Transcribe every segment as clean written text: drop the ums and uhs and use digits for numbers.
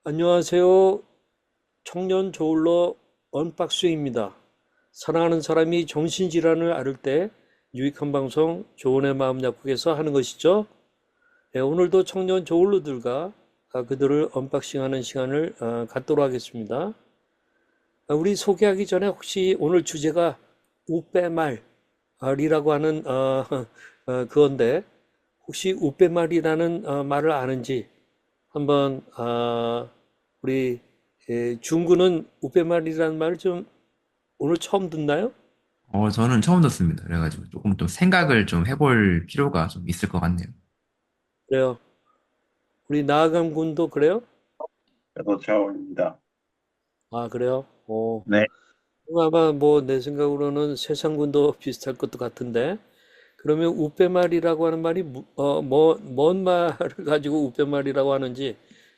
안녕하세요. 청년 저울러 언박싱입니다. 사랑하는 사람이 정신질환을 앓을 때 유익한 방송 조언의 마음 약국에서 하는 것이죠. 네, 오늘도 청년 저울러들과 그들을 언박싱하는 시간을 갖도록 하겠습니다. 우리 소개하기 전에 혹시 오늘 주제가 우빼말이라고 하는 그건데 혹시 우빼말이라는 말을 아는지 한번 우리 중구는 우빼말이라는 말을 좀 오늘 처음 듣나요? 저는 처음 듣습니다. 그래가지고 조금 좀 생각을 좀 해볼 필요가 좀 있을 것 같네요. 그래요. 우리 나아감 군도 그래요? 저도 처음입니다. 아, 그래요? 네, 아마 뭐 내 생각으로는 세상군도 비슷할 것도 같은데 그러면 우빼말이라고 하는 말이 뭔 말을 가지고 우빼말이라고 하는지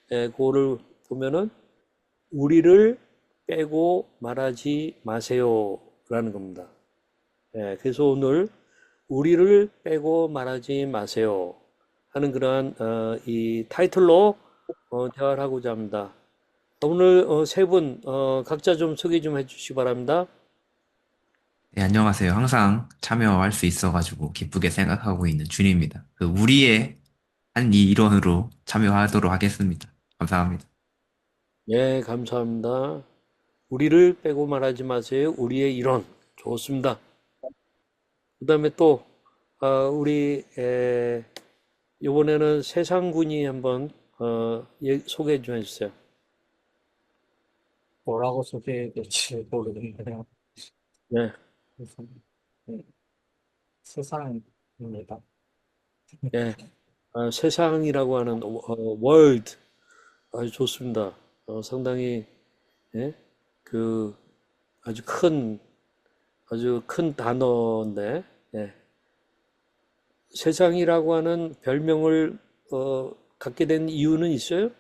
그거를 보면은 우리를 빼고 말하지 마세요라는 겁니다. 그래서 오늘 우리를 빼고 말하지 마세요 하는 그러한 이 타이틀로 대화를 하고자 합니다. 오늘 세 분 각자 좀 소개 좀 해주시기 바랍니다. 네, 안녕하세요. 항상 참여할 수 있어가지고 기쁘게 생각하고 있는 준입니다. 그 우리의 한 이 일원으로 참여하도록 하겠습니다. 감사합니다. 예, 감사합니다. 우리를 빼고 말하지 마세요. 우리의 일원 좋습니다. 그다음에 또 우리 이번에는 세상군이 한번 소개 좀 해주세요. 뭐라고 소개해야 될지 모르겠네요. 네, 그래서, 네, 세상입니다. 예, 세상이라고 하는 월드 아주 좋습니다. 상당히 예, 그 아주 큰 단어인데 예, 세상이라고 하는 별명을 갖게 된 이유는 있어요?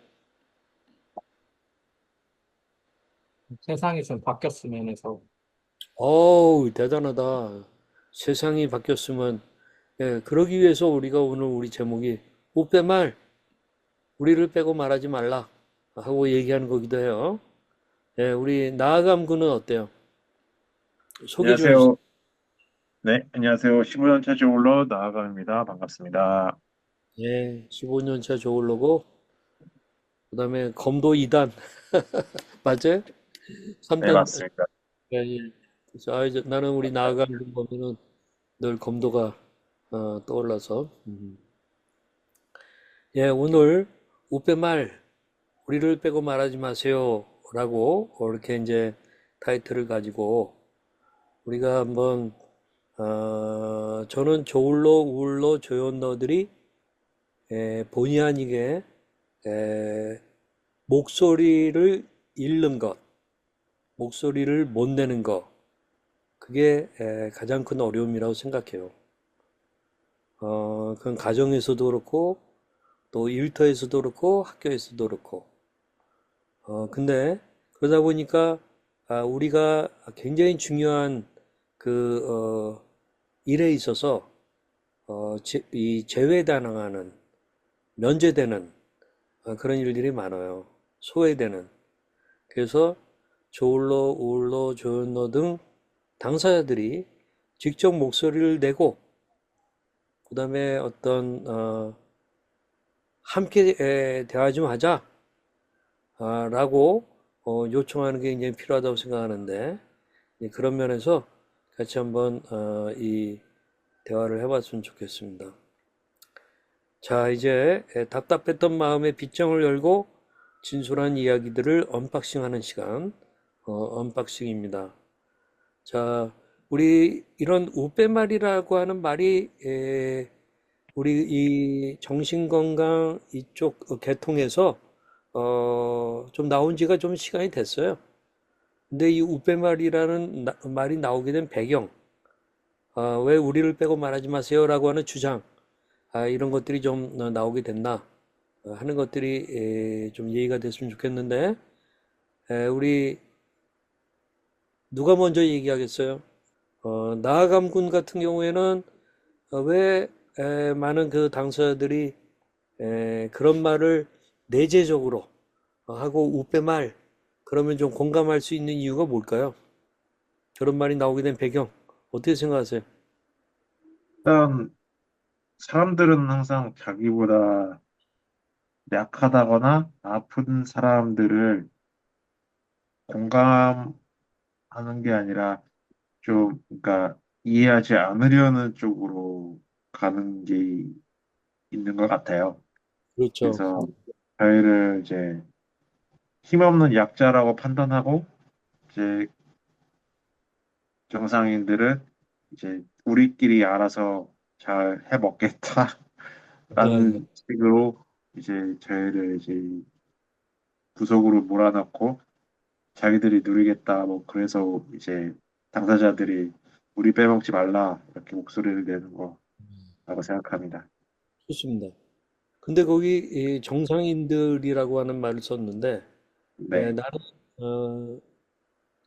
세상이 좀 바뀌었으면 해서, 어우, 대단하다. 세상이 바뀌었으면 예, 그러기 위해서 우리가 오늘 우리 제목이 우빼말 우리를 빼고 말하지 말라 하고 얘기하는 거기도 해요. 예, 우리 나아감 군은 어때요? 소개 좀 해주세요. 안녕하세요. 네, 안녕하세요. 15년 차 저울러 나아감입니다. 반갑습니다. 예, 15년 차 저울로고 그다음에 검도 2단 맞아요? 네, 3단 맞습니다. 예, 예. 그래서 나는 우리 나아감 군 보면은 늘 검도가 떠올라서 예, 오늘 우빼말 우리를 빼고 말하지 마세요 라고 이렇게 이제 타이틀을 가지고 우리가 한번 저는 저울로 우울로 조연너들이 본의 아니게 목소리를 잃는 것, 목소리를 못 내는 것, 그게 가장 큰 어려움이라고 생각해요. 그건 가정에서도 그렇고 또 일터에서도 그렇고 학교에서도 그렇고 근데 그러다 보니까 우리가 굉장히 중요한 그 일에 있어서 이 제외당하는 면제되는 그런 일들이 많아요. 소외되는. 그래서 저울로, 우울로, 조연로 등 당사자들이 직접 목소리를 내고 그다음에 어떤 함께 대화 좀 하자 라고 요청하는 게 굉장히 필요하다고 생각하는데 그런 면에서 같이 한번 이 대화를 해봤으면 좋겠습니다. 자, 이제 답답했던 마음의 빗장을 열고 진솔한 이야기들을 언박싱하는 시간, 언박싱입니다. 자, 우리 이런 우빼말이라고 하는 말이 우리 이 정신건강 이쪽 계통에서 좀 나온 지가 좀 시간이 됐어요. 근데 이 우빼말이라는 말이 나오게 된 배경, 왜 우리를 빼고 말하지 마세요라고 하는 주장, 이런 것들이 좀 나오게 됐나 하는 것들이 좀 얘기가 됐으면 좋겠는데, 우리 누가 먼저 얘기하겠어요? 나아감 군 같은 경우에는 왜 많은 그 당사자들이 그런 말을 내재적으로 하고 우빼말 그러면 좀 공감할 수 있는 이유가 뭘까요? 그런 말이 나오게 된 배경 어떻게 생각하세요? 일단 사람들은 항상 자기보다 약하다거나 아픈 사람들을 공감하는 게 아니라 좀, 그러니까 이해하지 않으려는 쪽으로 가는 게 있는 것 같아요. 그렇죠. 그래서 저희를 이제 힘없는 약자라고 판단하고 이제 정상인들은 이제 우리끼리 알아서 잘 네, 해먹겠다라는 식으로 이제 저희를 이제 구석으로 몰아넣고 자기들이 누리겠다 뭐 그래서 이제 당사자들이 우리 빼먹지 말라 이렇게 목소리를 내는 거라고 생각합니다. 좋습니다. 근데 거기 이 정상인들이라고 하는 말을 썼는데 네. 나는 어,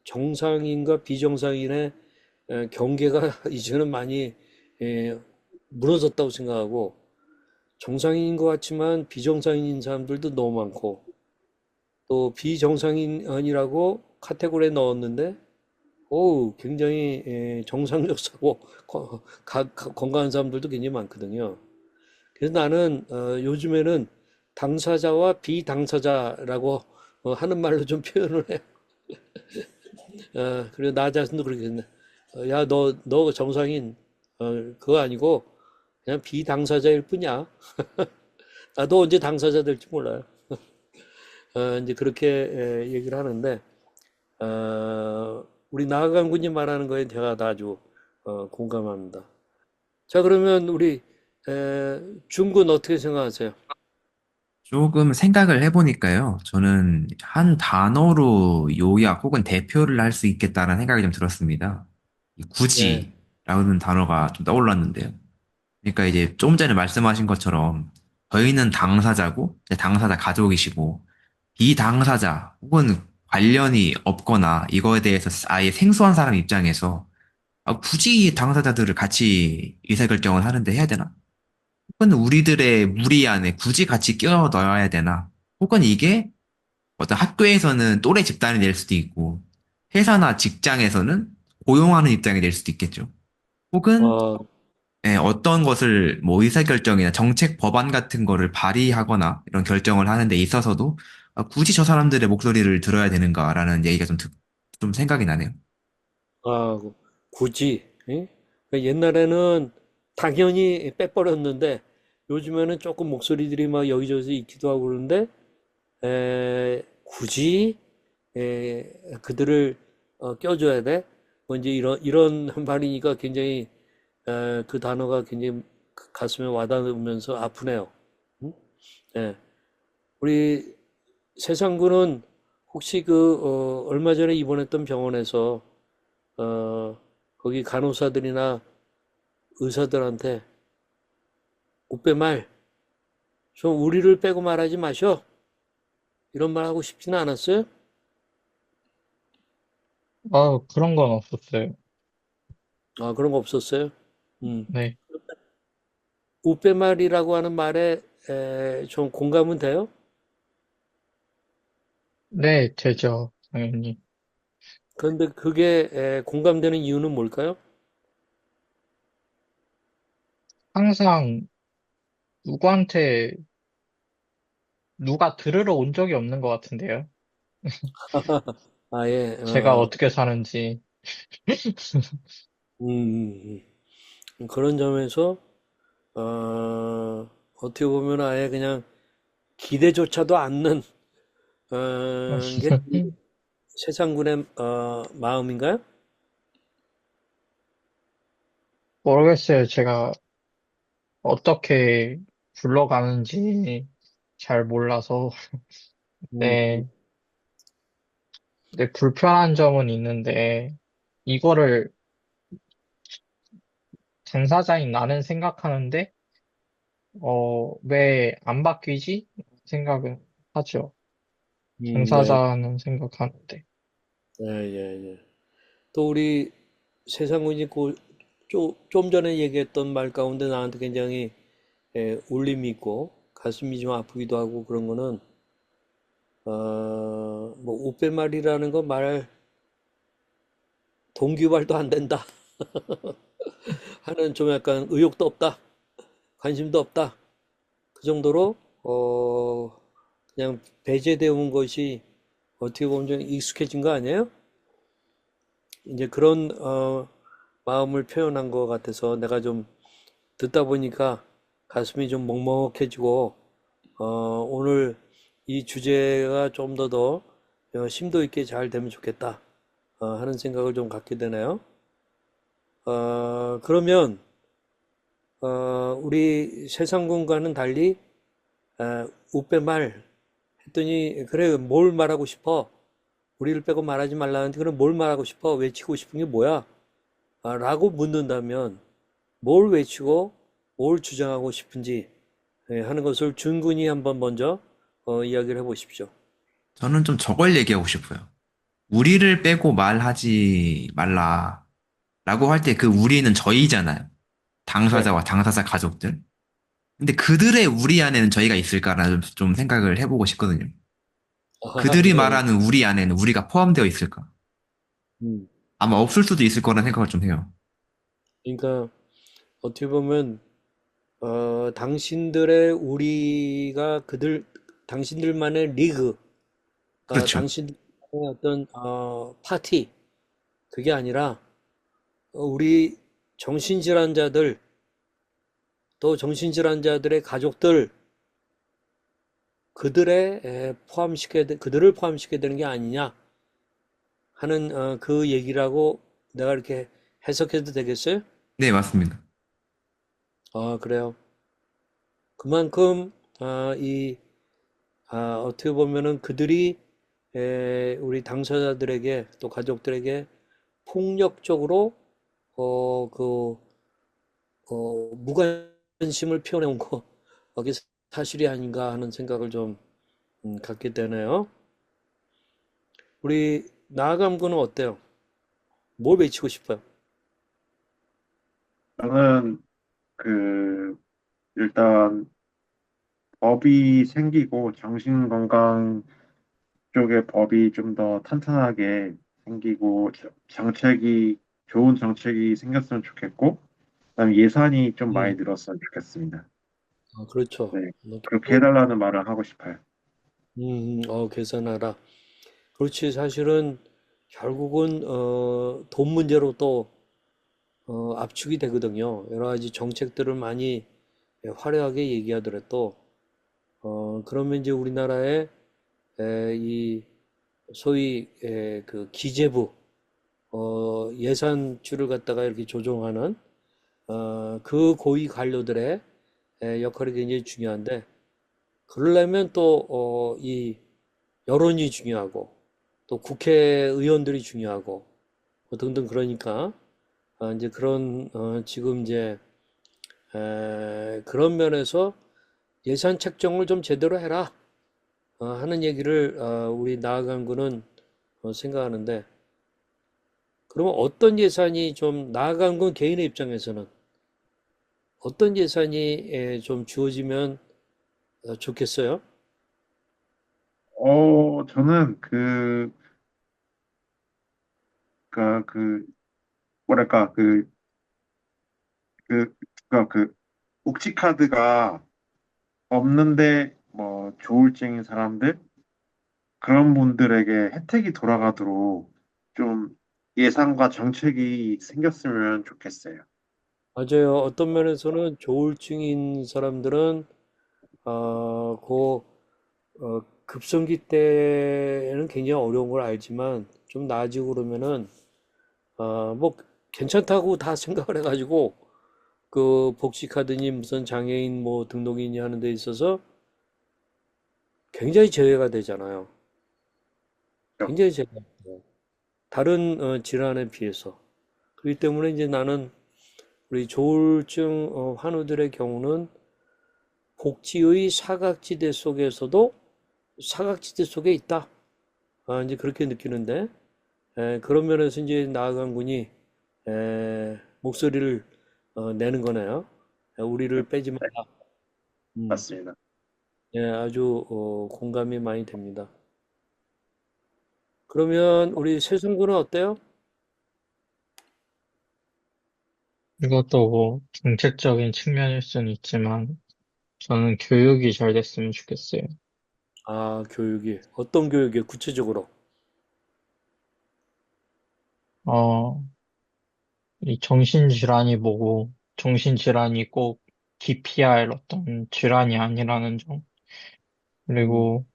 정상인과 비정상인의 경계가 이제는 많이 에, 무너졌다고 생각하고 정상인인 것 같지만 비정상인인 사람들도 너무 많고 또 비정상인이라고 카테고리에 넣었는데 오 굉장히 정상적 사고 건강한 사람들도 굉장히 많거든요. 그래서 나는 요즘에는 당사자와 비당사자라고 하는 말로 좀 표현을 해. 그리고 나 자신도 그러겠네. 야, 너 정상인, 그거 아니고 그냥 비당사자일 뿐이야. 나도 언제 당사자 될지 몰라요. 이제 그렇게 얘기를 하는데, 우리 나아간 군이 말하는 거에 제가 다 아주 공감합니다. 자, 그러면 우리 중군 어떻게 생각하세요? 조금 생각을 해보니까요. 저는 한 단어로 요약 혹은 대표를 할 수 있겠다는 생각이 좀 들었습니다. 이 네, 굳이라는 단어가 좀 떠올랐는데요. 그러니까 이제 좀 전에 말씀하신 것처럼 저희는 당사자고 이제 당사자 가족이시고 비당사자 혹은 관련이 없거나 이거에 대해서 아예 생소한 사람 입장에서 굳이 당사자들을 같이 의사결정을 하는데 해야 되나? 혹은 우리들의 무리 안에 굳이 같이 끼워 넣어야 되나? 혹은 이게 어떤 학교에서는 또래 집단이 될 수도 있고 회사나 직장에서는 고용하는 입장이 될 수도 있겠죠. 혹은 어, 어떤 것을 뭐 의사결정이나 정책 법안 같은 거를 발의하거나 이런 결정을 하는 데 있어서도 굳이 저 사람들의 목소리를 들어야 되는가라는 얘기가 좀 생각이 나네요. 아, 굳이. 예? 그러니까 옛날에는 당연히 빼버렸는데 요즘에는 조금 목소리들이 막 여기저기서 있기도 하고 그러는데 굳이 그들을 껴줘야 돼? 뭐 이제 이런 말이니까 굉장히 그 단어가 굉장히 가슴에 와닿으면서 아프네요. 응? 예. 우리 세상구는 혹시 얼마 전에 입원했던 병원에서 거기 간호사들이나 의사들한테 웃배 말, 좀 우리를 빼고 말하지 마셔. 이런 말 하고 싶지는 않았어요? 그런 건 없었어요. 아, 그런 거 없었어요? 음. 네. 웃배 말이라고 하는 말에 좀 공감은 돼요? 네, 되죠. 당연히. 그런데 그게 공감되는 이유는 뭘까요? 항상 누구한테 누가 들으러 온 적이 없는 것 같은데요. 아예, 제가 어떻게 사는지. 그런 점에서, 어떻게 보면 아예 그냥 기대조차도 않는, 게 세상군의, 마음인가요? 모르겠어요. 제가 어떻게 굴러가는지 잘 몰라서. 음, 네, 네, 불편한 점은 있는데, 이거를 당사자인 나는 생각하는데, 왜 안 바뀌지? 생각은 하죠. 네, 당사자는 생각하는데. 예, 예, 예. 또 우리 세상군이 좀 전에 얘기했던 말 가운데 나한테 굉장히 울림이 있고 가슴이 좀 아프기도 하고 그런 거는 뭐 옷배말이라는 거 말 동기발도 안 된다 하는 좀 약간 의욕도 없다, 관심도 없다. 그 정도로 그냥 배제되어 온 것이 어떻게 보면 좀 익숙해진 거 아니에요? 이제 그런 마음을 표현한 것 같아서 내가 좀 듣다 보니까 가슴이 좀 먹먹해지고 오늘 이 주제가 좀 더 심도 있게 잘 되면 좋겠다 하는 생각을 좀 갖게 되네요. 그러면 우리 세상군과는 달리 우빼 말 했더니 그래 뭘 말하고 싶어? 우리를 빼고 말하지 말라는데 그럼 뭘 말하고 싶어? 외치고 싶은 게 뭐야? 라고 묻는다면 뭘 외치고 뭘 주장하고 싶은지 하는 것을 준군이 한번 먼저 이야기를 해보십시오. 저는 좀 저걸 얘기하고 싶어요. 우리를 빼고 말하지 말라. 라고 할 때 그 우리는 저희잖아요. 네. 당사자와 당사자 가족들. 근데 그들의 우리 안에는 저희가 있을까라는 좀 생각을 해보고 싶거든요. 그들이 네. 말하는 우리 안에는 우리가 포함되어 있을까? 음. 아마 없을 수도 있을 거라는 생각을 좀 해요. 그러니까 어떻게 보면 당신들의 우리가 당신들만의 리그, 그렇죠. 당신들의 어떤 파티 그게 아니라 우리 정신질환자들 또 정신질환자들의 가족들 그들을 포함시켜야 되는 게 아니냐 하는 그 얘기라고 내가 이렇게 해석해도 되겠어요? 네, 맞습니다. 그래요. 그만큼 어떻게 보면은 그들이 우리 당사자들에게 또 가족들에게 폭력적으로 그 무관심을 표현해 온 거 그게 사실이 아닌가 하는 생각을 좀 갖게 되네요. 우리 나아감 군은 어때요? 뭘 외치고 싶어요? 저는 일단 법이 생기고 정신건강 쪽에 법이 좀 더 탄탄하게 생기고 좋은 정책이 생겼으면 좋겠고 그다음에 예산이 좀 많이 음, 늘었으면 좋겠습니다. 그렇죠. 네. 뭐 그렇게 결국 해달라는 말을 하고 싶어요. 계산하라. 그렇지. 사실은 결국은 돈 문제로 또 압축이 되거든요. 여러 가지 정책들을 많이 화려하게 얘기하더라도 그러면 이제 우리나라의 이 소위 그 기재부 예산줄을 갖다가 이렇게 조정하는 그 고위 관료들의 역할이 굉장히 중요한데 그러려면 또 이 여론이 중요하고 또 국회의원들이 중요하고 뭐 등등 그러니까 이제 그런 지금 이제 그런 면에서 예산 책정을 좀 제대로 해라 하는 얘기를 우리 나아간군은 생각하는데 그러면 어떤 예산이 좀 나아간군 개인의 입장에서는 어떤 예산이 좀 주어지면 좋겠어요? 저는 뭐랄까, 그, 그, 옥시카드가 없는데, 뭐, 조울증인 사람들? 그런 분들에게 혜택이 돌아가도록 좀 예산과 정책이 생겼으면 좋겠어요. 맞아요. 어떤 면에서는 조울증인 사람들은 급성기 때는 굉장히 어려운 걸 알지만 좀 나아지고 그러면은 뭐 괜찮다고 다 생각을 해가지고 그 복지카드니 무슨 장애인 뭐 등록인이 하는 데 있어서 굉장히 제외가 되잖아요. 굉장히 제외가 돼요. 다른 질환에 비해서. 그렇기 때문에 이제 나는 우리 조울증 환우들의 경우는 복지의 사각지대 속에서도 사각지대 속에 있다. 이제 그렇게 느끼는데 그런 면에서 이제 나아간 군이 목소리를 내는 거네요. 우리를 빼지 네, 마라. 음, 맞습니다. 예, 아주 공감이 많이 됩니다. 그러면 우리 세승군은 어때요? 이것도 뭐 정책적인 측면일 수는 있지만 저는 교육이 잘 됐으면 좋겠어요. 아, 교육이 어떤 교육이 구체적으로? 어, 이 정신질환이 뭐고 정신질환이 꼭 기피할 어떤 질환이 아니라는 점. 음, 그리고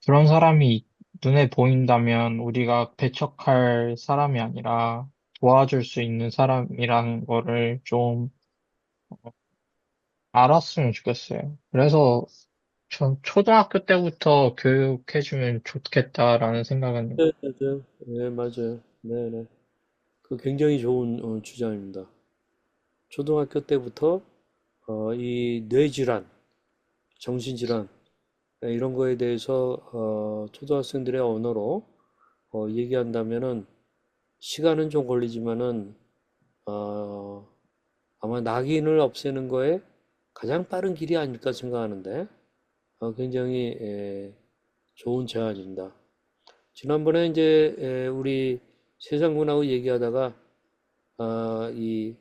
그런 사람이 눈에 보인다면 우리가 배척할 사람이 아니라 도와줄 수 있는 사람이라는 거를 좀 알았으면 좋겠어요. 그래서 전 초등학교 때부터 교육해주면 좋겠다라는 생각은 네, 맞아요. 네, 맞아요. 네, 네. 그 굉장히 좋은 주장입니다. 초등학교 때부터 이 뇌질환, 정신질환 이런 거에 대해서 초등학생들의 언어로 얘기한다면은 시간은 좀 걸리지만은 어, 아마 낙인을 없애는 거에 가장 빠른 길이 아닐까 생각하는데 굉장히 좋은 제안입니다. 지난번에 이제 우리 세상군하고 얘기하다가 이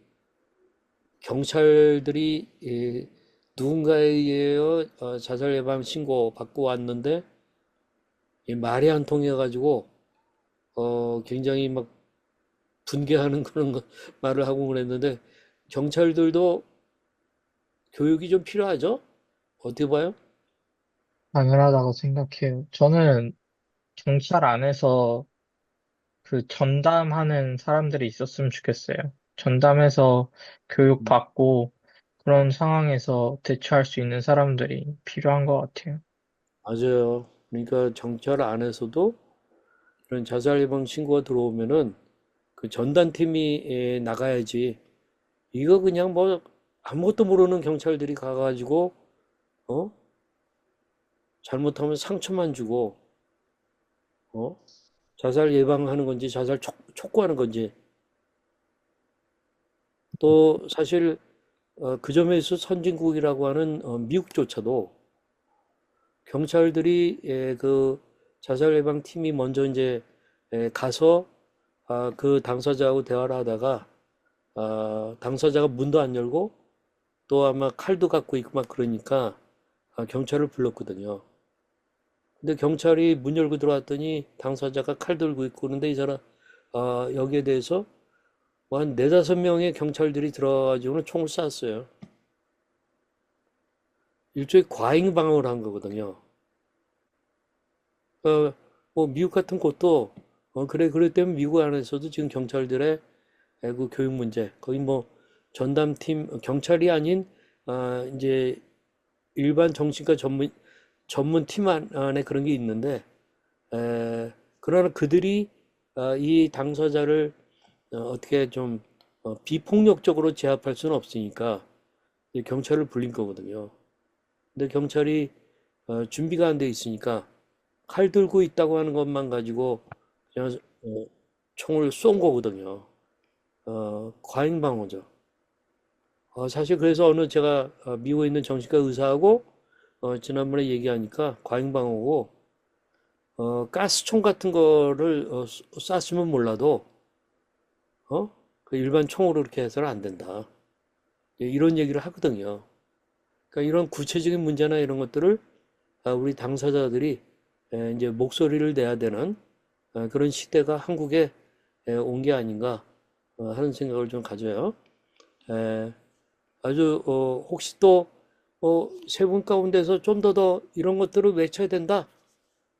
경찰들이 누군가에 의해 자살 예방 신고 받고 왔는데 이 말이 안 통해 가지고 굉장히 막 분개하는 그런 말을 하고 그랬는데 경찰들도 교육이 좀 필요하죠? 어떻게 봐요? 당연하다고 생각해요. 저는 경찰 안에서 그 전담하는 사람들이 있었으면 좋겠어요. 전담해서 교육받고 그런 상황에서 대처할 수 있는 사람들이 필요한 것 같아요. 맞아요. 그러니까 경찰 안에서도 이런 자살 예방 신고가 들어오면은 그 전담팀이 나가야지. 이거 그냥 뭐 아무것도 모르는 경찰들이 가가지고 어? 잘못하면 상처만 주고 어? 자살 예방하는 건지 자살 촉구하는 건지 또 사실 그 점에서 선진국이라고 하는 미국조차도 경찰들이 그 자살 예방 팀이 먼저 이제 가서 그 당사자하고 대화를 하다가 당사자가 문도 안 열고 또 아마 칼도 갖고 있고 막 그러니까 경찰을 불렀거든요. 근데 경찰이 문 열고 들어왔더니 당사자가 칼 들고 있고 그런데 이 사람 여기에 대해서 뭐한 네다섯 명의 경찰들이 들어가지고는 총을 쐈어요. 일종의 과잉 방어를 한 거거든요. 어, 뭐 미국 같은 곳도 그래 그랬다면 미국 안에서도 지금 경찰들의 그 교육 문제 거의 뭐 전담팀 경찰이 아닌 이제 일반 정신과 전문 팀 안에 그런 게 있는데 그러나 그들이 이 당사자를 어떻게 좀 비폭력적으로 제압할 수는 없으니까 경찰을 불린 거거든요. 근데 경찰이 준비가 안 돼 있으니까 칼 들고 있다고 하는 것만 가지고 그냥 총을 쏜 거거든요. 과잉 방어죠. 사실 그래서 제가 미국에 있는 정신과 의사하고 지난번에 얘기하니까 과잉 방어고 가스총 같은 거를 쐈으면 몰라도 그 일반 총으로 그렇게 해서는 안 된다. 이런 얘기를 하거든요. 그러니까 이런 구체적인 문제나 이런 것들을 우리 당사자들이 이제 목소리를 내야 되는 그런 시대가 한국에 온 게 아닌가 하는 생각을 좀 가져요. 에, 아주 혹시 또 세 분 가운데서 좀 더 이런 것들을 외쳐야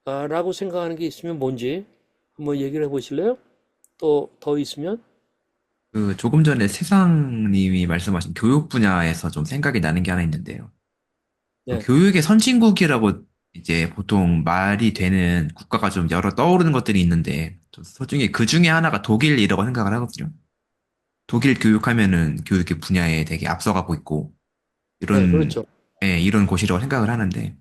된다라고 생각하는 게 있으면 뭔지 한번 얘기를 해보실래요? 또 더 있으면? 그 조금 전에 세상님이 말씀하신 교육 분야에서 좀 생각이 나는 게 하나 있는데요. 그 네, 교육의 선진국이라고 이제 보통 말이 되는 국가가 좀 여러 떠오르는 것들이 있는데, 저 솔직히 그 중에 하나가 독일이라고 생각을 하거든요. 독일 교육하면은 교육의 분야에 되게 앞서가고 있고, 네, 이런, 그렇죠. 예, 이런 곳이라고 생각을 하는데,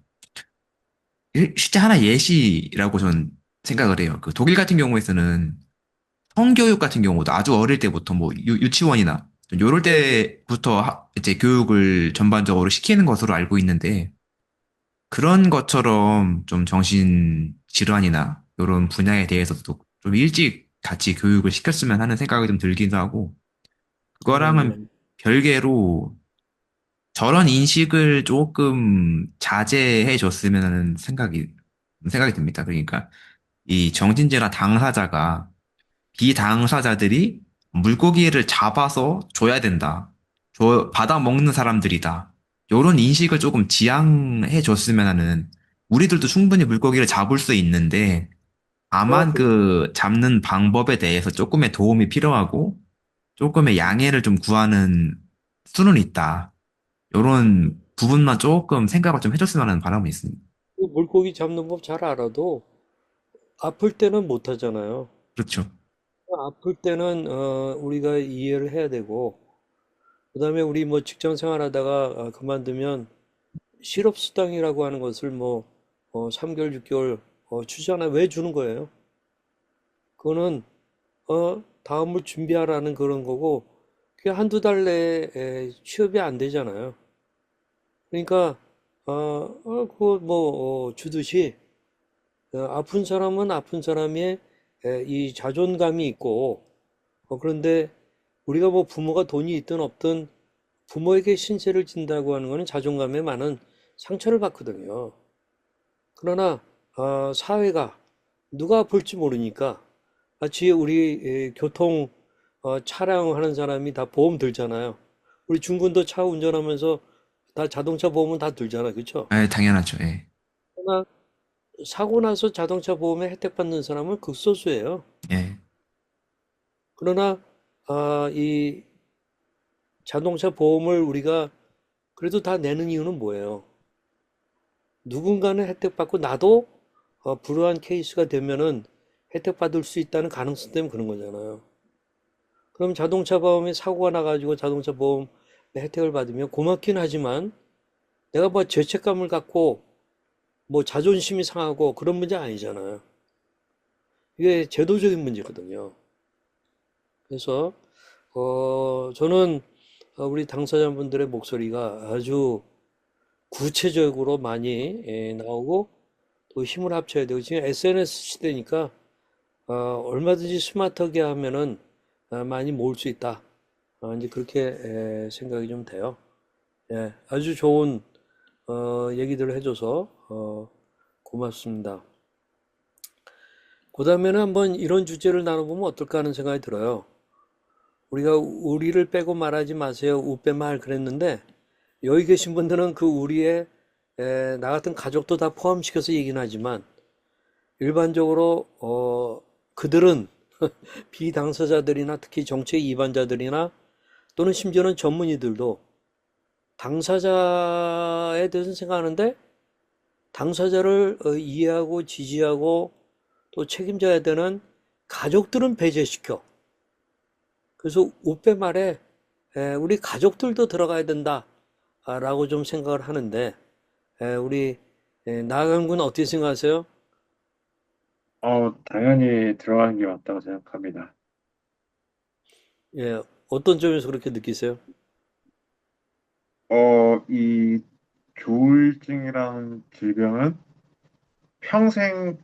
실제 하나 예시라고 전 생각을 해요. 그 독일 같은 경우에서는 성교육 같은 경우도 아주 어릴 때부터 뭐 유치원이나 좀 요럴 때부터 이제 교육을 전반적으로 시키는 것으로 알고 있는데 그런 것처럼 좀 정신 질환이나 이런 분야에 대해서도 좀 일찍 같이 교육을 시켰으면 하는 생각이 좀 들기도 하고 그거랑은 네. 별개로 저런 인식을 조금 자제해 줬으면 하는 생각이 듭니다. 그러니까 이 정신질환 당사자가 비당사자들이 물고기를 잡아서 줘야 된다. 받아 먹는 사람들이다. 이런 인식을 조금 지양해 줬으면 하는, 우리들도 충분히 물고기를 잡을 수 있는데, 다만 그 그 잡는 방법에 대해서 조금의 도움이 필요하고, 조금의 양해를 좀 구하는 수는 있다. 이런 부분만 조금 생각을 좀 해줬으면 하는 바람이 있습니다. 물고기 잡는 법 잘 알아도 아플 때는 못 하잖아요. 그렇죠. 아플 때는 우리가 이해를 해야 되고, 그다음에 우리 뭐 직장 생활하다가 그만두면 실업수당이라고 하는 것을 뭐 3개월, 6개월 주잖아요. 왜 주는 거예요? 그거는 다음을 준비하라는 그런 거고, 그게 한두 달 내에 취업이 안 되잖아요. 그러니까 그거 뭐 주듯이 아픈 사람은 아픈 사람의 이 자존감이 있고, 그런데 우리가 뭐 부모가 돈이 있든 없든 부모에게 신세를 진다고 하는 거는 자존감에 많은 상처를 받거든요. 그러나 사회가 누가 아플지 모르니까 마치 우리 교통 차량하는 사람이 다 보험 들잖아요. 우리 중군도 차 운전하면서 다 자동차 보험은 다 들잖아, 그렇죠? 예, 당연하죠. 예. 그러나 사고 나서 자동차 보험에 혜택 받는 사람은 극소수예요. 예. 그러나 이 자동차 보험을 우리가 그래도 다 내는 이유는 뭐예요? 누군가는 혜택 받고 나도 불우한 케이스가 되면은 혜택 받을 수 있다는 가능성 때문에 그런 거잖아요. 그럼 자동차 보험에 사고가 나가지고 자동차 보험 혜택을 받으면 고맙긴 하지만 내가 뭐 죄책감을 갖고 뭐 자존심이 상하고 그런 문제 아니잖아요. 이게 제도적인 문제거든요. 그래서 저는 우리 당사자분들의 목소리가 아주 구체적으로 많이 나오고 또 힘을 합쳐야 되고 지금 SNS 시대니까 얼마든지 스마트하게 하면은 많이 모을 수 있다. 이제 그렇게 생각이 좀 돼요. 예, 아주 좋은 얘기들을 해줘서 고맙습니다. 그 다음에는 한번 이런 주제를 나눠보면 어떨까 하는 생각이 들어요. 우리가 우리를 빼고 말하지 마세요. 우빼말 그랬는데 여기 계신 분들은 그 우리의 나 같은 가족도 다 포함시켜서 얘기는 하지만 일반적으로 그들은 비당사자들이나 특히 정책 위반자들이나 또는 심지어는 전문의들도 당사자에 대해서 생각하는데 당사자를 이해하고 지지하고 또 책임져야 되는 가족들은 배제시켜. 그래서 우빼 말에 우리 가족들도 들어가야 된다라고 좀 생각을 하는데 우리 나간 군 어떻게 생각하세요? 당연히 들어가는 게 맞다고 생각합니다. 예, 어떤 점에서 그렇게 느끼세요? 이 조울증이라는 질병은 평생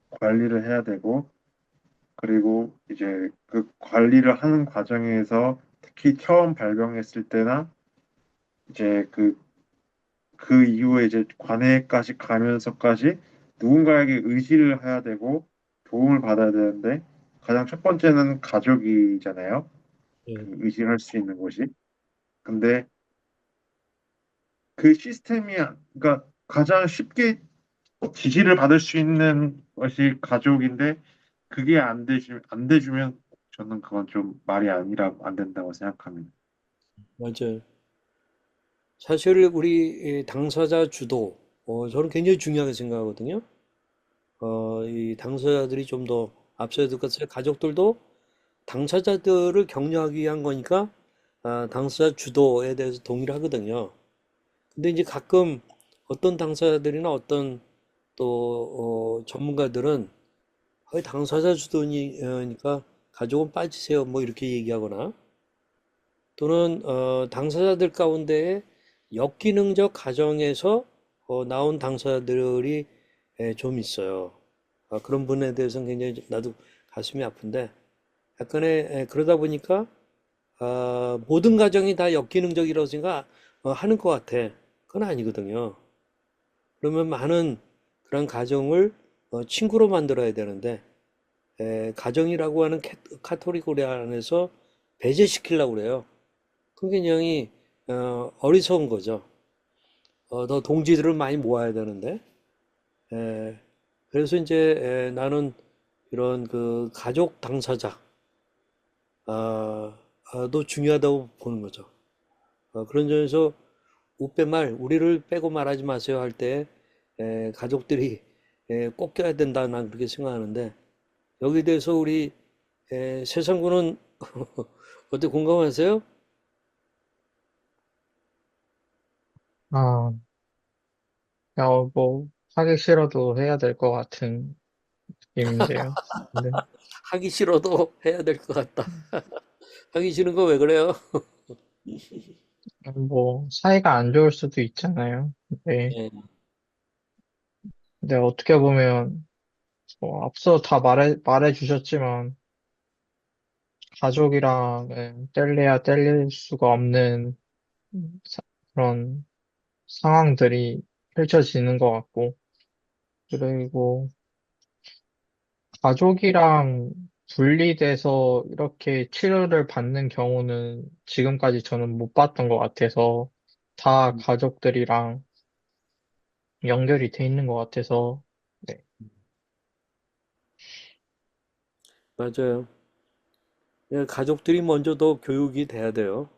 관리를 해야 되고, 그리고 이제 그 관리를 하는 과정에서 특히 처음 발병했을 때나 이제 그 이후에 이제 관해까지 가면서까지 누군가에게 의지를 해야 되고 도움을 받아야 되는데 가장 첫 번째는 가족이잖아요. 예, 그 의지할 수 있는 곳이. 근데 그 시스템이 그러니까 가장 쉽게 지지를 받을 수 있는 것이 가족인데 그게 안 돼주면 저는 그건 좀 말이 아니라 안 된다고 생각합니다. 맞아요. 사실 우리 이 당사자 주도, 저는 굉장히 중요하게 생각하거든요. 이 당사자들이 좀 더 앞서야 될 것 같아요. 가족들도 당사자들을 격려하기 위한 거니까 당사자 주도에 대해서 동의를 하거든요. 근데 이제 가끔 어떤 당사자들이나 어떤 또 전문가들은 거의 당사자 주도니까 가족은 빠지세요. 뭐 이렇게 얘기하거나 또는 당사자들 가운데 역기능적 가정에서 나온 당사자들이 좀 있어요. 그런 분에 대해서는 굉장히 나도 가슴이 아픈데 약간의 그러다 보니까 모든 가정이 다 역기능적이라고 생각하는 것 같아. 그건 아니거든요. 그러면 많은 그런 가정을 친구로 만들어야 되는데 가정이라고 하는 카톨릭 교리 안에서 배제시키려고 그래요. 그 굉장히 어리석은 거죠. 더 동지들을 많이 모아야 되는데 그래서 이제 나는 이런 그 가족 당사자 도 중요하다고 보는 거죠. 그런 점에서 우빼말 우리를 빼고 말하지 마세요 할 때 가족들이 꼭 껴야 된다 난 그렇게 생각하는데 여기에 대해서 우리 세상구는 어떻게 공감하세요? 아, 야, 뭐, 하기 싫어도 해야 될 것 같은 느낌인데요. 근데, 하기 싫어도 해야 될 것 같다. 하기 싫은 거 왜 그래요? 뭐, 사이가 안 좋을 수도 있잖아요. 예, 근데 어떻게 보면, 뭐, 앞서 다 말해 주셨지만, 가족이랑은 뗄래야 뗄릴 수가 없는 사- 그런 상황들이 펼쳐지는 것 같고, 그리고 가족이랑 분리돼서 이렇게 치료를 받는 경우는 지금까지 저는 못 봤던 것 같아서 다 가족들이랑 연결이 돼 있는 것 같아서 네. 맞아요. 예, 가족들이 먼저 더 교육이 돼야 돼요.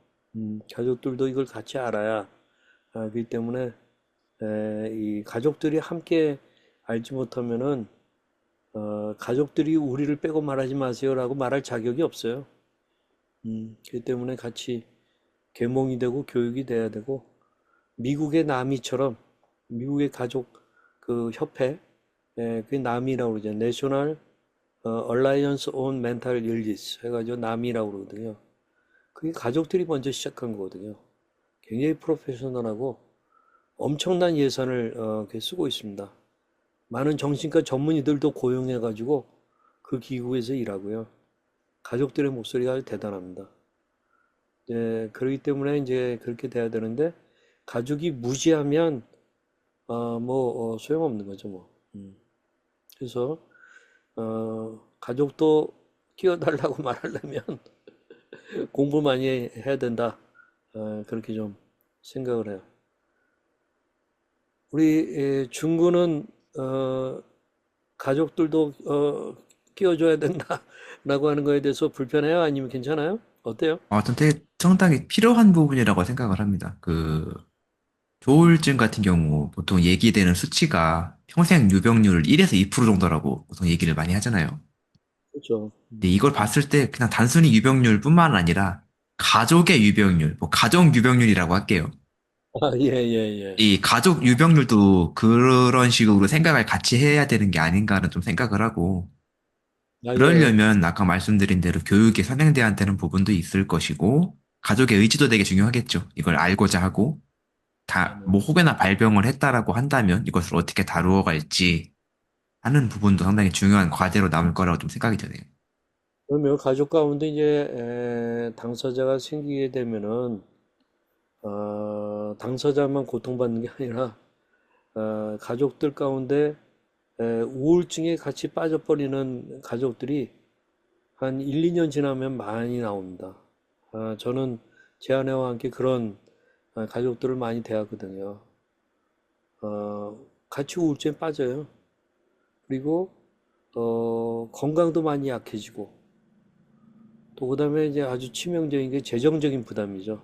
가족들도 이걸 같이 알아야 하기 때문에 이 가족들이 함께 알지 못하면은 가족들이 우리를 빼고 말하지 마세요라고 말할 자격이 없어요. 그렇기 때문에 같이 계몽이 되고 교육이 돼야 되고 미국의 나미처럼 미국의 가족 그 협회 그게 나미라고 그러죠. 내셔널 얼라이언스 온 멘탈 일리스 해가지고 나미라고 그러거든요. 그게 가족들이 먼저 시작한 거거든요. 굉장히 프로페셔널하고 엄청난 예산을 이렇게 쓰고 있습니다. 많은 정신과 전문의들도 고용해가지고 그 기구에서 일하고요. 가족들의 목소리가 아주 대단합니다. 네, 그렇기 때문에 이제 그렇게 돼야 되는데 가족이 무지하면 뭐 소용없는 거죠 뭐. 그래서 가족도 끼워달라고 말하려면 공부 많이 해야 된다. 그렇게 좀 생각을 해요. 우리 중구는 가족들도 끼워줘야 된다라고 하는 거에 대해서 불편해요? 아니면 괜찮아요? 어때요? 전 되게 상당히 필요한 부분이라고 생각을 합니다. 그 조울증 같은 경우 보통 얘기되는 수치가 평생 유병률 1에서 2% 정도라고 보통 얘기를 많이 하잖아요. 그렇죠. 근데 이걸 봤을 때 그냥 단순히 유병률뿐만 아니라 가족의 유병률, 뭐 가정 유병률이라고 할게요. 예, 예, 예. 이 가족 유병률도 그런 식으로 생각을 같이 해야 되는 게 아닌가는 좀 생각을 하고, 맞아요. 그러려면 아까 말씀드린 대로 교육이 선행돼야 되는 부분도 있을 것이고, 가족의 의지도 되게 중요하겠죠. 이걸 알고자 하고, 뭐 혹여나 발병을 했다라고 한다면 이것을 어떻게 다루어 갈지 하는 부분도 상당히 중요한 과제로 남을 거라고 좀 생각이 드네요. 그러면 가족 가운데 이제 당사자가 생기게 되면은 당사자만 고통받는 게 아니라 가족들 가운데 우울증에 같이 빠져버리는 가족들이 한 1, 2년 지나면 많이 나옵니다. 저는 제 아내와 함께 그런 가족들을 많이 대하거든요. 같이 우울증에 빠져요. 그리고 건강도 많이 약해지고 또 그다음에 이제 아주 치명적인 게 재정적인 부담이죠.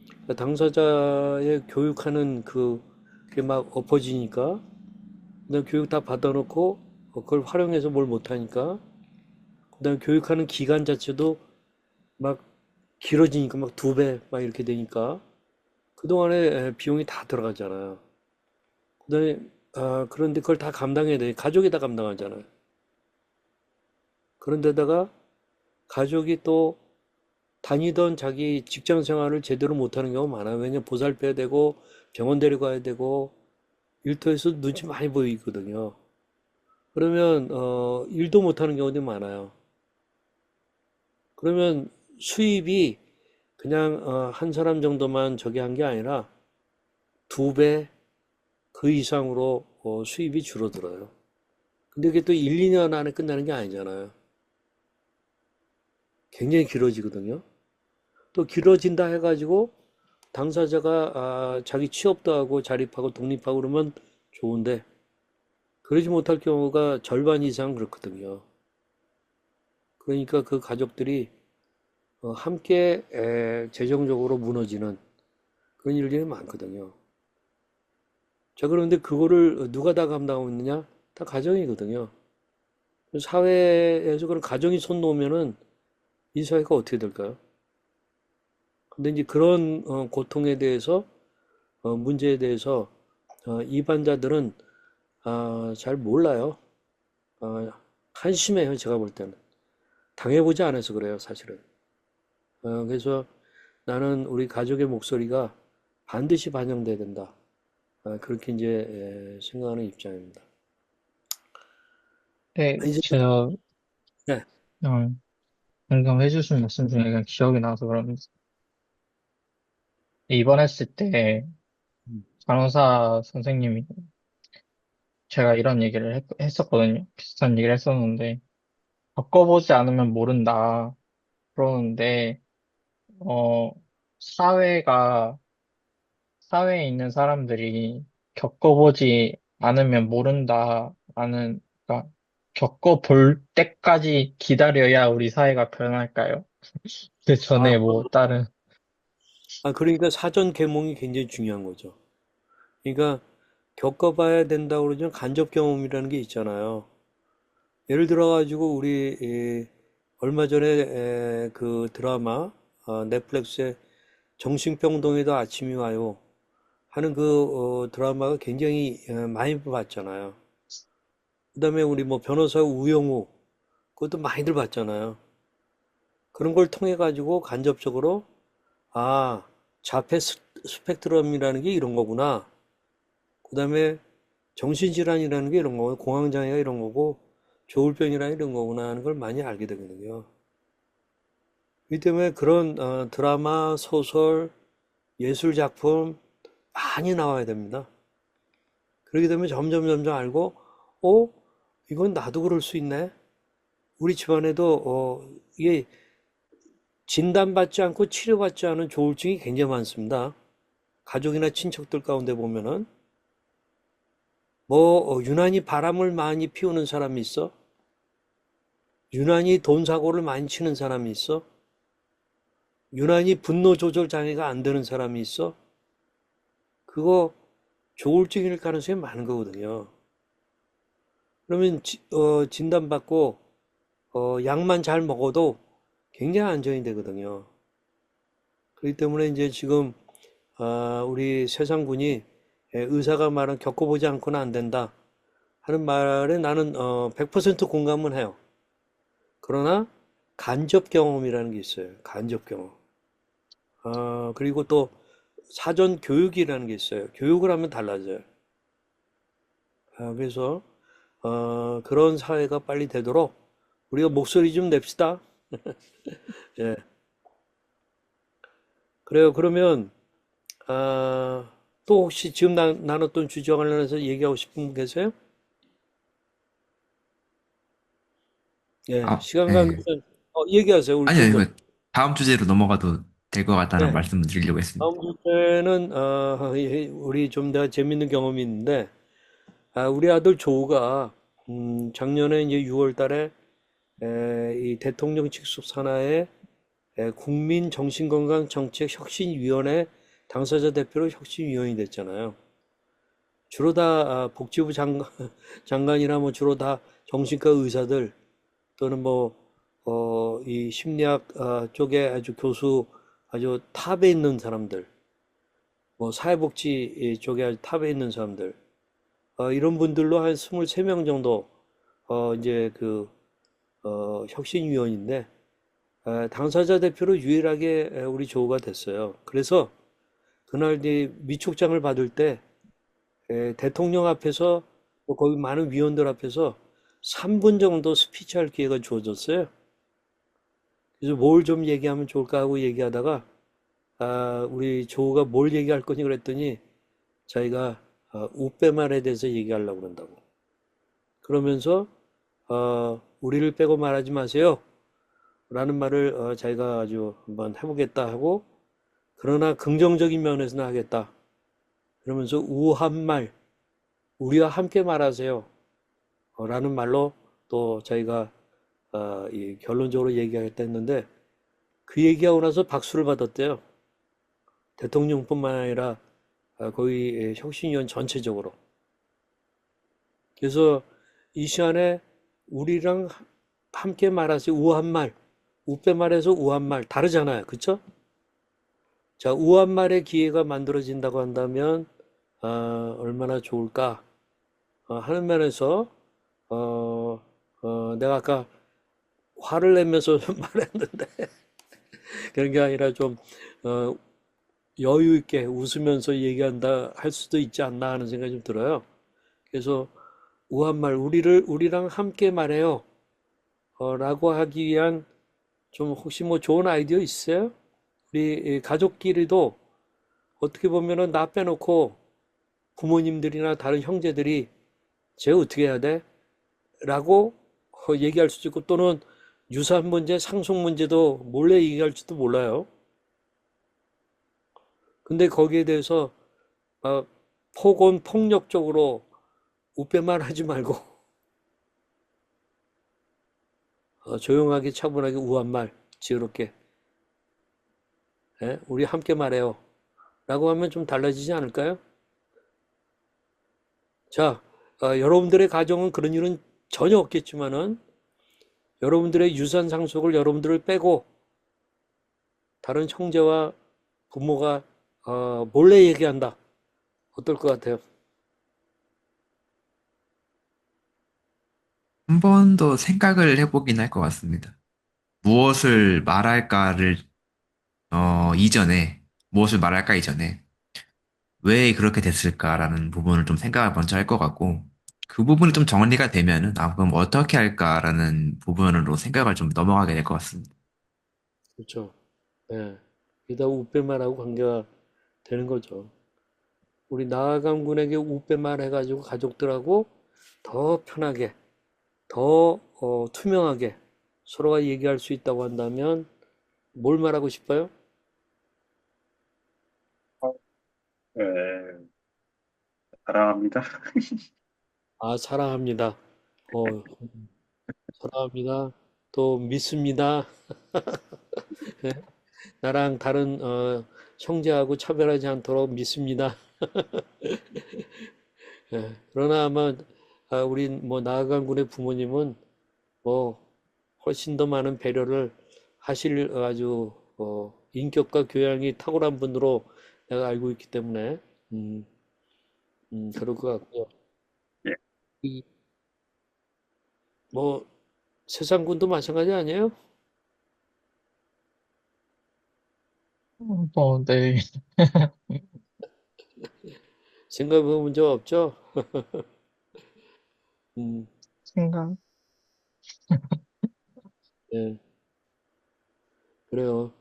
그러니까 당사자의 교육하는 그게 막 엎어지니까 그다음 교육 다 받아놓고 그걸 활용해서 뭘 못하니까 그다음 교육하는 기간 자체도 막 길어지니까 막 2배 막 이렇게 되니까 그동안에 비용이 다 들어가잖아요. 그다음에 그런데 그걸 다 감당해야 돼. 가족이 다 감당하잖아요. 그런데다가 가족이 또 다니던 자기 직장 생활을 제대로 못하는 경우가 많아요. 왜냐면 보살펴야 되고 병원 데려가야 되고 일터에서 눈치 많이 보이거든요. 그러면 일도 못하는 경우도 많아요. 그러면 수입이 그냥 한 사람 정도만 저기 한 게 아니라 2배 그 이상으로 수입이 줄어들어요. 근데 그게 또 1, 2년 안에 끝나는 게 아니잖아요. 굉장히 길어지거든요. 또 길어진다 해가지고 당사자가 자기 취업도 하고 자립하고 독립하고 그러면 좋은데 그러지 못할 경우가 절반 이상 그렇거든요. 그러니까 그 가족들이 함께 재정적으로 무너지는 그런 일들이 많거든요. 자, 그런데 그거를 누가 다 감당하고 있느냐? 다 가정이거든요. 사회에서 그런 가정이 손 놓으면은 이 사회가 어떻게 될까요? 근데 이제 그런 고통에 대해서 문제에 대해서 이반자들은 잘 몰라요. 한심해요, 제가 볼 때는. 당해보지 않아서 그래요, 사실은. 그래서 나는 우리 가족의 목소리가 반드시 반영돼야 된다. 그렇게 이제 생각하는 입장입니다. 네, 이제 제가 네. 방금 해주신 말씀 중에 그냥 기억이 나서 그런데 입원했을 때 음. 간호사 선생님이 제가 이런 얘기를 했었거든요. 비슷한 얘기를 했었는데 겪어보지 않으면 모른다. 그러는데 어 사회가 사회에 있는 사람들이 겪어보지 않으면 모른다라는 그러니까 겪어볼 때까지 기다려야 우리 사회가 변할까요? 그 아, 전에 뭐 다른 그러니까 사전 계몽이 굉장히 중요한 거죠. 그러니까 겪어봐야 된다고 그러죠. 간접 경험이라는 게 있잖아요. 예를 들어가지고 우리 얼마 전에 그 드라마 넷플릭스에 정신병동에도 아침이 와요 하는 그 드라마가 굉장히 많이 봤잖아요. 그다음에 우리 뭐 변호사 우영우 그것도 많이들 봤잖아요. 그런 걸 통해 가지고 간접적으로 아 자폐 스펙트럼이라는 게 이런 거구나. 그다음에 정신질환이라는 게 이런 거고 공황장애가 이런 거고 조울병이라 이런 거구나 하는 걸 많이 알게 되거든요. 이 때문에 그런 드라마, 소설, 예술 작품 많이 나와야 됩니다. 그렇게 되면 점점 알고, 어? 이건 나도 그럴 수 있네. 우리 집안에도 이게 진단받지 않고 치료받지 않은 조울증이 굉장히 많습니다. 가족이나 친척들 가운데 보면은 뭐 유난히 바람을 많이 피우는 사람이 있어. 유난히 돈 사고를 많이 치는 사람이 있어. 유난히 분노 조절 장애가 안 되는 사람이 있어. 그거 조울증일 가능성이 많은 거거든요. 그러면 진단받고 약만 잘 먹어도 굉장히 안정이 되거든요. 그렇기 때문에 이제 지금 우리 세상군이 의사가 말한 겪어보지 않고는 안 된다 하는 말에 나는 100% 공감은 해요. 그러나 간접 경험이라는 게 있어요. 간접 경험. 그리고 또 사전 교육이라는 게 있어요. 교육을 하면 달라져요. 그래서 그런 사회가 빨리 되도록 우리가 목소리 좀 냅시다. 예. 그래요. 그러면 또 혹시 지금 나눴던 주제 관련해서 얘기하고 싶은 분 계세요? 예, 아, 시간 예. 관계상 얘기하세요. 우리 아니요, 좀 더. 이거 다음 주제로 넘어가도 될 것 같다는 네, 말씀을 드리려고 했습니다. 다음 주제는 우리 좀 더 재밌는 경험이 있는데 우리 아들 조우가 작년에 이제 6월 달에 이 대통령 직속 산하의 국민정신건강정책혁신위원회 당사자 대표로 혁신위원이 됐잖아요. 주로 다 복지부 장관이나 뭐 주로 다 정신과 의사들 또는 뭐 이 심리학 쪽에 아주 교수 아주 탑에 있는 사람들, 뭐 사회복지 쪽에 아주 탑에 있는 사람들 이런 분들로 한 23명 정도 이제 그 혁신위원인데 당사자 대표로 유일하게 우리 조가 됐어요. 그래서 그날 이제 미촉장을 받을 때 대통령 앞에서 뭐 거기 많은 위원들 앞에서 3분 정도 스피치할 기회가 주어졌어요. 그래서 뭘 좀 얘기하면 좋을까 하고 얘기하다가 우리 조가 뭘 얘기할 거니 그랬더니 자기가 우빼말에 대해서 얘기하려고 그런다고. 그러면서 우리를 빼고 말하지 마세요. 라는 말을 자기가 아주 한번 해보겠다 하고 그러나 긍정적인 면에서는 하겠다. 그러면서 우한 말, 우리와 함께 말하세요. 라는 말로 또 자기가 이 결론적으로 얘기하겠다 했는데 그 얘기하고 나서 박수를 받았대요. 대통령뿐만 아니라 거의 혁신위원 전체적으로. 그래서 이 시간에 우리랑 함께 말하세요. 우한 말, 우빼말에서 우한 말 다르잖아요. 그쵸? 자, 우한 말의 기회가 만들어진다고 한다면 얼마나 좋을까 하는 면에서 내가 아까 화를 내면서 말했는데 그런 게 아니라 좀 여유 있게 웃으면서 얘기한다 할 수도 있지 않나 하는 생각이 좀 들어요. 그래서 우한 말, 우리랑 함께 말해요. 라고 하기 위한 좀 혹시 뭐 좋은 아이디어 있어요? 우리 가족끼리도 어떻게 보면은 나 빼놓고 부모님들이나 다른 형제들이 쟤 어떻게 해야 돼? 라고 얘기할 수도 있고 또는 유사한 문제, 상속 문제도 몰래 얘기할지도 몰라요. 근데 거기에 대해서 폭언, 폭력적으로 우빼말 하지 말고 조용하게 차분하게 우한 말, 지혜롭게 우리 함께 말해요. 라고 하면 좀 달라지지 않을까요? 자, 여러분들의 가정은 그런 일은 전혀 없겠지만은 여러분들의 유산 상속을 여러분들을 빼고 다른 형제와 부모가 몰래 얘기한다. 어떨 것 같아요? 한 번 더 생각을 해보긴 할 것 같습니다. 무엇을 말할까를, 이전에, 무엇을 말할까 이전에, 왜 그렇게 됐을까라는 부분을 좀 생각을 먼저 할 것 같고, 그 부분이 좀 정리가 되면은, 그럼 어떻게 할까라는 부분으로 생각을 좀 넘어가게 될 것 같습니다. 그렇죠. 예. 이게 다 우빼말하고 관계가 되는 거죠. 우리 나아감 군에게 우빼말 해가지고 가족들하고 더 편하게, 더 투명하게 서로가 얘기할 수 있다고 한다면 뭘 말하고 싶어요? 네, 사랑합니다. 사랑합니다. 어, 사랑합니다. 또 믿습니다. 나랑 다른 형제하고 차별하지 않도록 믿습니다. 예, 그러나 아마 우리 뭐 나아간 군의 부모님은 뭐 훨씬 더 많은 배려를 하실 아주 인격과 교양이 탁월한 분으로 내가 알고 있기 때문에 음, 그럴 것 같고요. 예. 이, 뭐 세상 군도 마찬가지 아니에요? 네. 생각해본 문제 없죠? 음, 생각, 예, 그래요.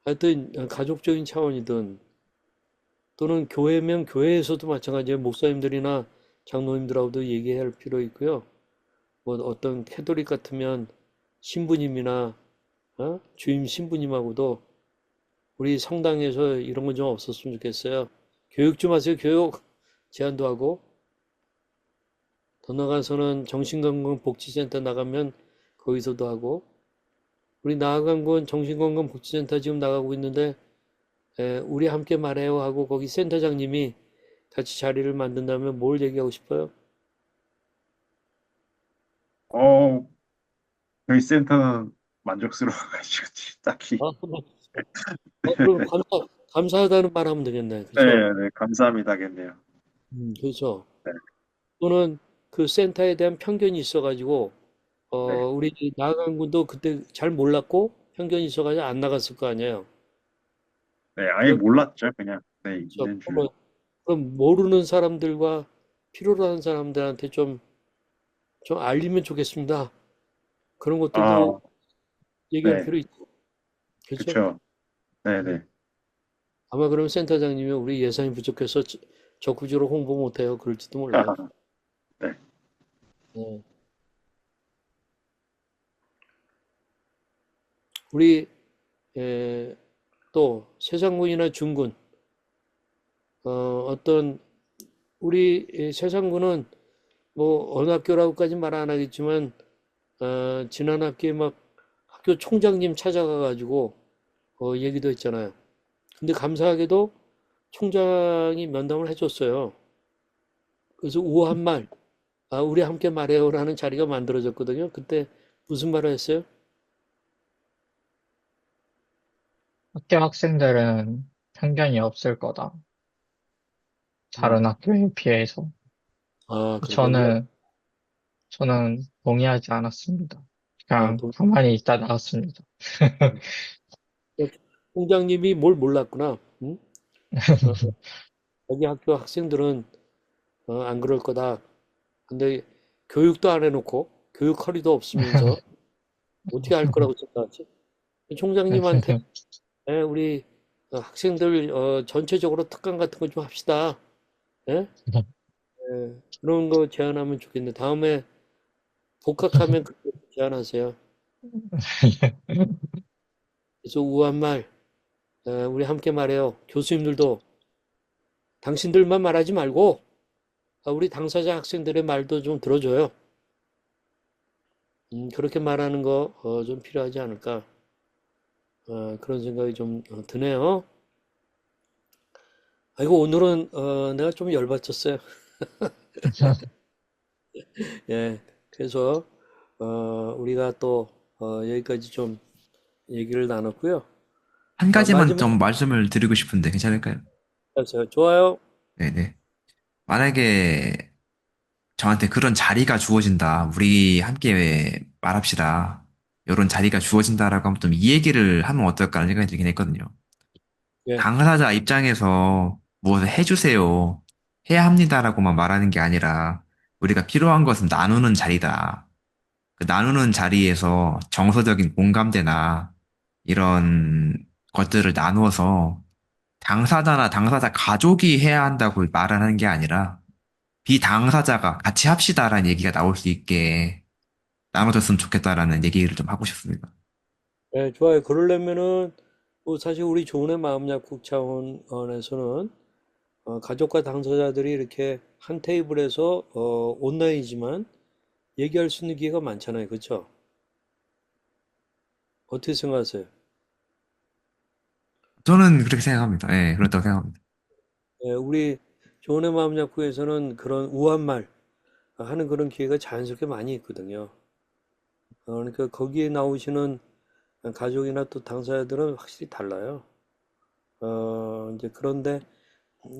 하여튼 가족적인 차원이든 또는 교회면 교회에서도 마찬가지예요. 목사님들이나 장로님들하고도 얘기할 필요 있고요. 뭐 어떤 캐톨릭 같으면 신부님이나 주임 신부님하고도 우리 성당에서 이런 건 좀 없었으면 좋겠어요. 교육 좀 하세요. 교육 제한도 하고 더 나가서는 정신건강복지센터 나가면 거기서도 하고 우리 나아간 건 정신건강복지센터 지금 나가고 있는데 우리 함께 말해요 하고 거기 센터장님이 같이 자리를 만든다면 뭘 얘기하고 싶어요? 어, 저희 센터는 만족스러워가지고 딱히. 그럼 감사하다는 말 하면 되겠네. 네, 그렇죠? 네, 감사합니다겠네요. 그렇죠. 네, 또는 그 센터에 대한 편견이 있어가지고 네, 우리 나강 군도 그때 잘 몰랐고 편견이 있어가지고 안 나갔을 거 아니에요. 네, 아예 그럼, 몰랐죠. 그냥. 네, 저, 있는 줄. 그럼 모르는 사람들과 필요로 하는 사람들한테 좀 알리면 좋겠습니다. 그런 것들도 아, 얘기할 네, 필요 있고. 그렇죠? 그쵸. 음. 네네. 아마 그럼 센터장님이 우리 예산이 부족해서 적극적으로 홍보 못해요. 그럴지도 몰라요. 네. 네. 우리 또 세상군이나 중군 어떤 우리 세상군은 뭐 어느 학교라고까지 말 안 하겠지만 지난 학기에 막 학교 총장님 찾아가가지고 얘기도 했잖아요. 근데 감사하게도 총장이 면담을 해줬어요. 그래서 우아한 말, 우리 함께 말해요라는 자리가 만들어졌거든요. 그때 무슨 말을 했어요? 학교 학생들은 편견이 없을 거다. 다른 음. 학교에 비해서. 그렇게 얘기하, 저는, 저는 동의하지 않았습니다. 아, 그냥 동, 가만히 있다 나왔습니다. 총장님이 뭘 몰랐구나. 응? 어, 여기 학교 학생들은 안 그럴 거다. 근데 교육도 안 해놓고 교육 허리도 없으면서 어떻게 할 거라고 생각하지? 총장님한테 우리 학생들 전체적으로 특강 같은 거 좀 합시다. 예? 그런 거 제안하면 좋겠네. 다음에 복학하면 그렇게 제안하세요. 그래서 우한 말 우리 함께 말해요. 교수님들도 당신들만 말하지 말고 우리 당사자 학생들의 말도 좀 들어줘요. 그렇게 말하는 거 좀 필요하지 않을까 그런 생각이 좀 드네요. 아이고 오늘은 내가 좀 열받쳤어요. 예, 그래서 우리가 또 여기까지 좀 얘기를 나눴고요. 한 가지만 마지막 좀 말씀을 드리고 싶은데 괜찮을까요? 좋아요. 네네. 만약에 저한테 그런 자리가 주어진다. 우리 함께 말합시다. 이런 자리가 주어진다라고 하면 좀 이 얘기를 하면 어떨까 하는 생각이 들긴 했거든요. 예, 당사자 입장에서 무엇을 해주세요. 해야 합니다라고만 말하는 게 아니라 우리가 필요한 것은 나누는 자리다. 그 나누는 자리에서 정서적인 공감대나 이런 것들을 나누어서 당사자나 당사자 가족이 해야 한다고 말을 하는 게 아니라 비당사자가 같이 합시다라는 얘기가 나올 수 있게 나눠줬으면 좋겠다라는 얘기를 좀 하고 싶습니다. 예, 좋아요. 그러려면은 뭐 사실 우리 조은의 마음 약국 차원에서는 가족과 당사자들이 이렇게 한 테이블에서 온라인이지만 얘기할 수 있는 기회가 많잖아요. 그렇죠? 어떻게 생각하세요? 저는 그렇게 생각합니다. 예, 그렇다고 생각합니다. 예, 우리 조은의 마음 약국에서는 그런 우한 말 하는 그런 기회가 자연스럽게 많이 있거든요. 그러니까 거기에 나오시는 가족이나 또 당사자들은 확실히 달라요. 이제 그런데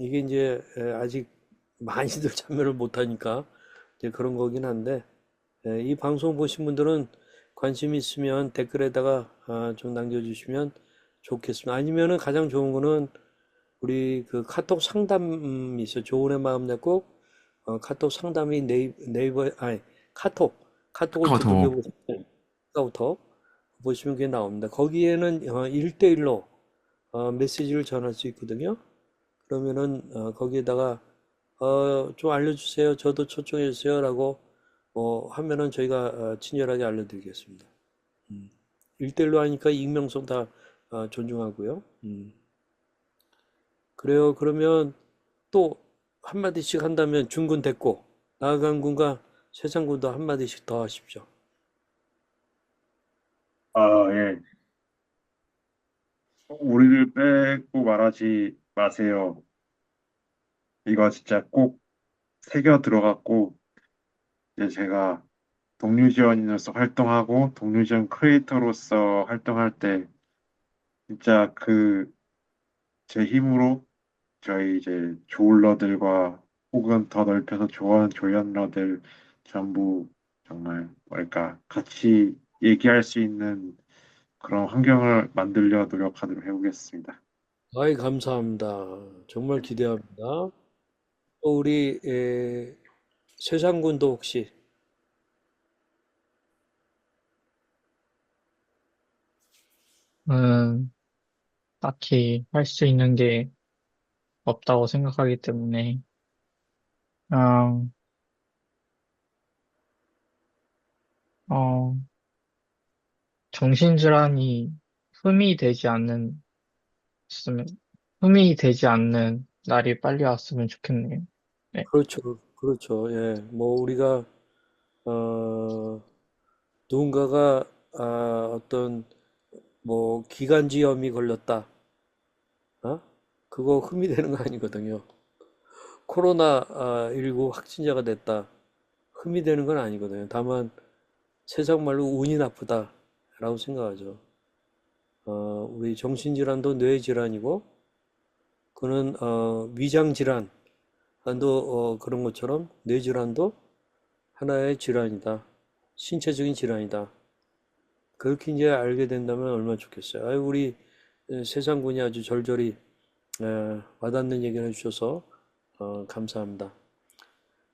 이게 이제 아직 많이들 참여를 못하니까 이제 그런 거긴 한데 이 방송 보신 분들은 관심 있으면 댓글에다가 좀 남겨주시면 좋겠습니다. 아니면은 가장 좋은 거는 우리 그 카톡 상담이 있어요. 조은의 마음 약국 카톡 상담이 네이버 아니 카톡을 두들겨 카카오톡, 보시면 카카오톡 보시면 그게 나옵니다. 거기에는 1대1로 메시지를 전할 수 있거든요. 그러면은 거기에다가 좀 알려주세요. 저도 초청해 주세요라고 하면은 저희가 친절하게 알려드리겠습니다. 1대1로 하니까 익명성 다 존중하고요. 그래요. 그러면 또 한마디씩 한다면 중군 됐고 나아간 군과 세상군도 한마디씩 더 하십시오. 아, 예. 우리를 빼고 말하지 마세요. 이거 진짜 꼭 새겨 들어갔고, 이제 제가 동료지원인으로서 활동하고, 동료지원 크리에이터로서 활동할 때, 진짜 제 힘으로 저희 이제 조울러들과 혹은 더 넓혀서 좋아하는 조연러들 전부 정말 뭐랄까 같이 얘기할 수 있는 그런 환경을 만들려 노력하도록 해보겠습니다. 아이, 감사합니다. 정말 기대합니다. 또 우리 세상군도 혹시 딱히 할 수 있는 게 없다고 생각하기 때문에, 그냥, 어, 정신질환이 흠이 되지 않는, 흠이 되지 않는 날이 빨리 왔으면 좋겠네요. 네. 그렇죠, 그렇죠. 예, 뭐 우리가 어, 누군가가 어떤 뭐 기관지염이 걸렸다, 그거 흠이 되는 거 아니거든요. 코로나 19 확진자가 됐다, 흠이 되는 건 아니거든요. 다만 세상 말로 운이 나쁘다라고 생각하죠. 우리 정신질환도 뇌질환이고, 그는 위장질환도 그런 것처럼 뇌질환도 하나의 질환이다. 신체적인 질환이다. 그렇게 이제 알게 된다면 얼마나 좋겠어요. 아유, 우리 세상군이 아주 절절히 와닿는 얘기를 해주셔서 감사합니다.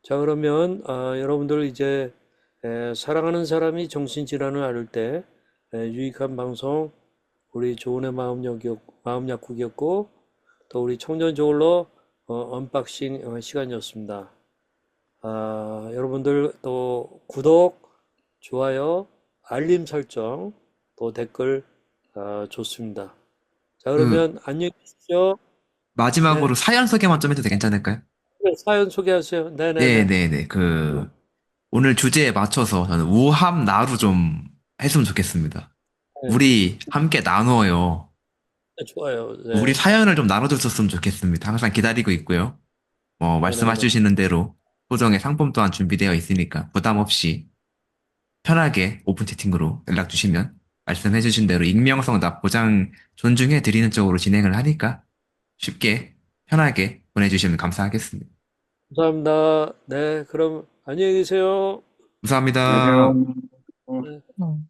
자, 그러면 여러분들 이제 사랑하는 사람이 정신질환을 앓을 때 유익한 방송 우리 조은의 마음 약국이었고, 또 우리 청년 저울로 언박싱 시간이었습니다. 여러분들 또 구독, 좋아요, 알림 설정, 또 댓글 좋습니다. 자, 그, 그러면 안녕히 계십시오. 네, 마지막으로 사연 소개만 좀 해도 괜찮을까요? 네, 사연 소개하세요. 네네네. 네네네. 오늘 주제에 맞춰서 저는 우함 나루 좀 했으면 좋겠습니다. 네, 우리 함께 나누어요. 네, 좋아요. 우리 네, 사연을 좀 나눠줬었으면 좋겠습니다. 항상 기다리고 있고요. 말씀해 네네네. 주시는 대로 소정의 상품 또한 준비되어 있으니까 부담 없이 편하게 오픈 채팅으로 연락 주시면 말씀해 주신 대로 익명성답 보장 존중해 드리는 쪽으로 진행을 하니까 쉽게 편하게 보내주시면 감사하겠습니다. 감사합니다. 네, 그럼 안녕히 계세요. 감사합니다. 안녕하세요. 네. 음.